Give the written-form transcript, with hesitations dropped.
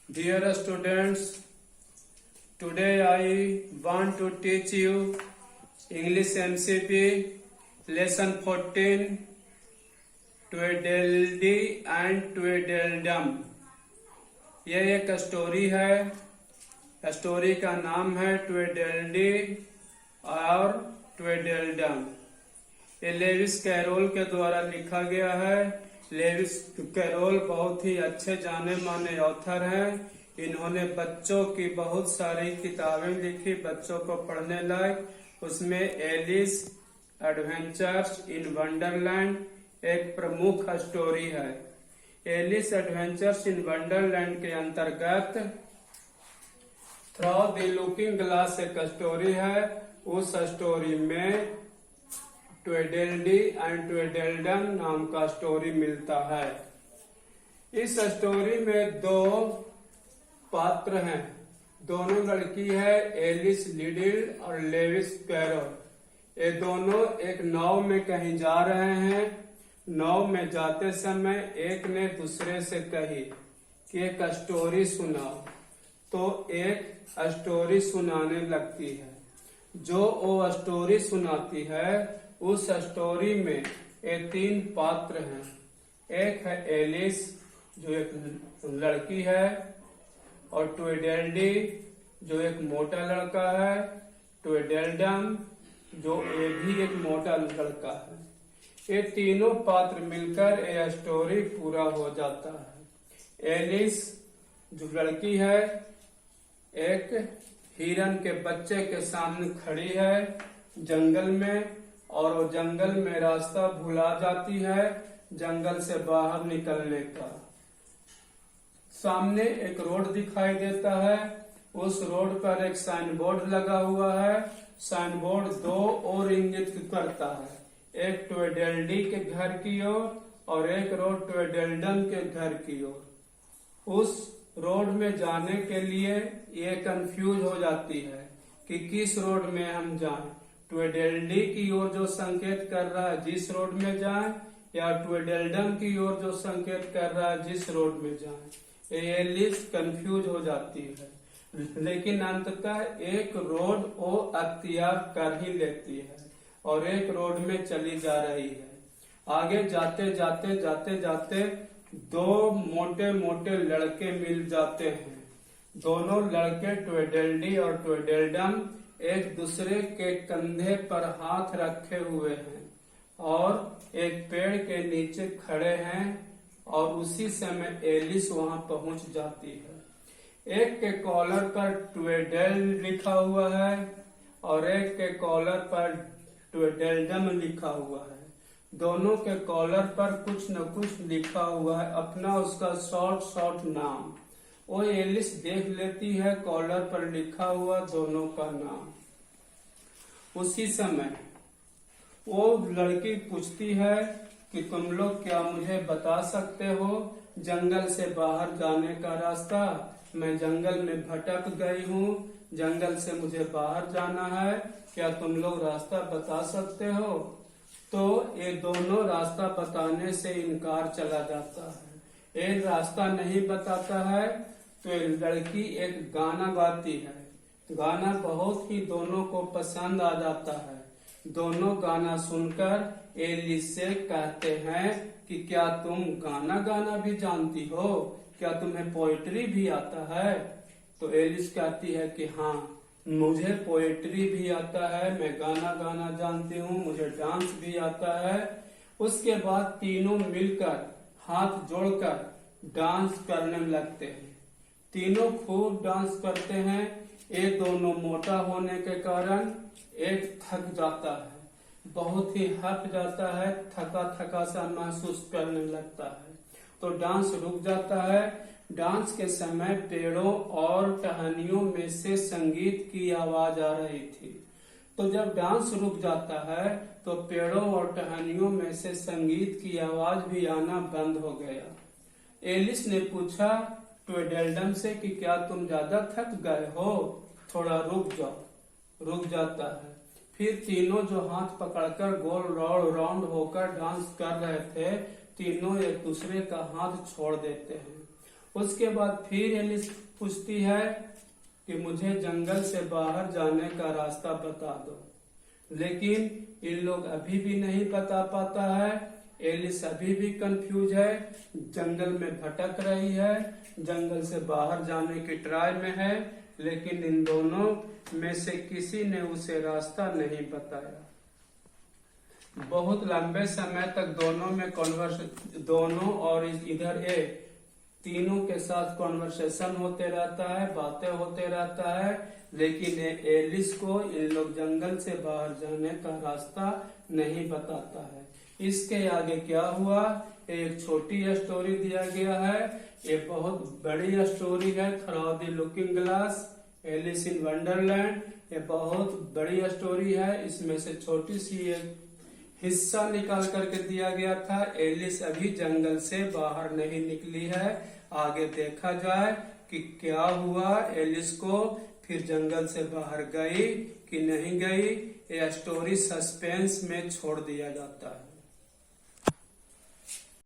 Dear students, today I want to teach you English MCP lesson 14 Tweedledee and Tweedledum। ये एक story है। Story का नाम है ट्वेडलडी और ट्वेडलडम। ये लेविस कैरोल के द्वारा लिखा गया है। लेविस कैरोल बहुत ही अच्छे जाने माने ऑथर हैं। इन्होंने बच्चों की बहुत सारी किताबें लिखी, बच्चों को पढ़ने लायक। उसमें एलिस एडवेंचर्स इन वंडरलैंड एक प्रमुख स्टोरी है। एलिस एडवेंचर्स इन वंडरलैंड के अंतर्गत थ्रू द लुकिंग ग्लास एक स्टोरी है। उस स्टोरी में ट्वेडलडी एंड ट्वेडलडम नाम का स्टोरी मिलता है। इस स्टोरी में दो पात्र हैं, दोनों लड़की है, एलिस लिडिल और लेविस कैरोल। ये दोनों एक नाव में कहीं जा रहे हैं। नाव में जाते समय एक ने दूसरे से कही कि एक स्टोरी सुनाओ, तो एक स्टोरी सुनाने लगती है। जो वो स्टोरी सुनाती है, उस स्टोरी में ये तीन पात्र हैं। एक है एलिस जो एक लड़की है, और ट्वेडलडी जो एक मोटा लड़का है, ट्वेडलडम जो ये भी एक मोटा लड़का है। ये तीनों पात्र मिलकर ये स्टोरी पूरा हो जाता है। एलिस जो लड़की है एक हिरन के बच्चे के सामने खड़ी है जंगल में, और वो जंगल में रास्ता भुला जाती है जंगल से बाहर निकलने का। सामने एक रोड दिखाई देता है। उस रोड पर एक साइन बोर्ड लगा हुआ है। साइन बोर्ड दो ओर इंगित करता है, एक ट्वेडलडी के घर की ओर और एक रोड ट्वेडलडम के घर की ओर। उस रोड में जाने के लिए ये कंफ्यूज हो जाती है कि किस रोड में हम जाएं। ट्वेडलडी की ओर जो संकेत कर रहा है जिस रोड में जाएं, या ट्वेडलडम की ओर जो संकेत कर रहा है जिस रोड में जाएं। एलिस कंफ्यूज हो जाती है, लेकिन अंततः एक रोड वो अख्तियार कर ही लेती है और एक रोड में चली जा रही है। आगे जाते जाते दो मोटे मोटे लड़के मिल जाते हैं। दोनों लड़के ट्वेडलडी और ट्वेडलडम एक दूसरे के कंधे पर हाथ रखे हुए हैं और एक पेड़ के नीचे खड़े हैं, और उसी समय एलिस वहां पहुंच जाती है। एक के कॉलर पर ट्वेडल लिखा हुआ है और एक के कॉलर पर ट्वेडलडम लिखा हुआ है। दोनों के कॉलर पर कुछ न कुछ लिखा हुआ है, अपना उसका शॉर्ट नाम। वो एलिस देख लेती है कॉलर पर लिखा हुआ दोनों का नाम। उसी समय वो लड़की पूछती है कि तुम लोग क्या मुझे बता सकते हो जंगल से बाहर जाने का रास्ता? मैं जंगल में भटक गई हूँ, जंगल से मुझे बाहर जाना है, क्या तुम लोग रास्ता बता सकते हो? तो ये दोनों रास्ता बताने से इनकार चला जाता है। एक रास्ता नहीं बताता है तो लड़की एक गाना गाती है। गाना बहुत ही दोनों को पसंद आ जाता है। दोनों गाना सुनकर एलिस से कहते हैं कि क्या तुम गाना भी जानती हो? क्या तुम्हें पोएट्री भी आता है? तो एलिस कहती है कि हाँ, मुझे पोएट्री भी आता है, मैं गाना जानती हूँ, मुझे डांस भी आता है। उसके बाद तीनों मिलकर हाथ जोड़कर डांस करने लगते हैं। तीनों खूब डांस करते हैं। ये दोनों मोटा होने के कारण एक थक जाता है, बहुत ही हट जाता है, थका सा महसूस करने लगता है, तो डांस रुक जाता है। डांस के समय पेड़ों और टहनियों में से संगीत की आवाज आ रही थी। तो जब डांस रुक जाता है तो पेड़ों और टहनियों में से संगीत की आवाज भी आना बंद हो गया। एलिस ने पूछा ट्वेडलडम से कि क्या तुम ज्यादा थक गए हो, थोड़ा रुक जाओ। रुक जाता है। फिर तीनों जो हाथ पकड़कर गोल राउंड होकर डांस कर रहे थे, तीनों एक दूसरे का हाथ छोड़ देते हैं। उसके बाद फिर एलिस पूछती है कि मुझे जंगल से बाहर जाने का रास्ता बता दो, लेकिन इन लोग अभी भी नहीं बता पाता है। एलिस अभी भी कंफ्यूज है, जंगल में भटक रही है, जंगल से बाहर जाने की ट्राई में है, लेकिन इन दोनों में से किसी ने उसे रास्ता नहीं बताया। बहुत लंबे समय तक दोनों और इधर तीनों के साथ कॉन्वर्सेशन होते रहता है, बातें होते रहता है, लेकिन एलिस को इन लोग जंगल से बाहर जाने का रास्ता नहीं बताता है। इसके आगे क्या हुआ, एक छोटी स्टोरी दिया गया है, ये बहुत बड़ी स्टोरी है। Through the Looking Glass, Alice in Wonderland, ये बहुत बड़ी स्टोरी है। इसमें से छोटी सी एक हिस्सा निकाल करके दिया गया था। एलिस अभी जंगल से बाहर नहीं निकली है, आगे देखा जाए कि क्या हुआ, एलिस को फिर जंगल से बाहर गई कि नहीं गई। यह स्टोरी सस्पेंस में छोड़ दिया जाता है।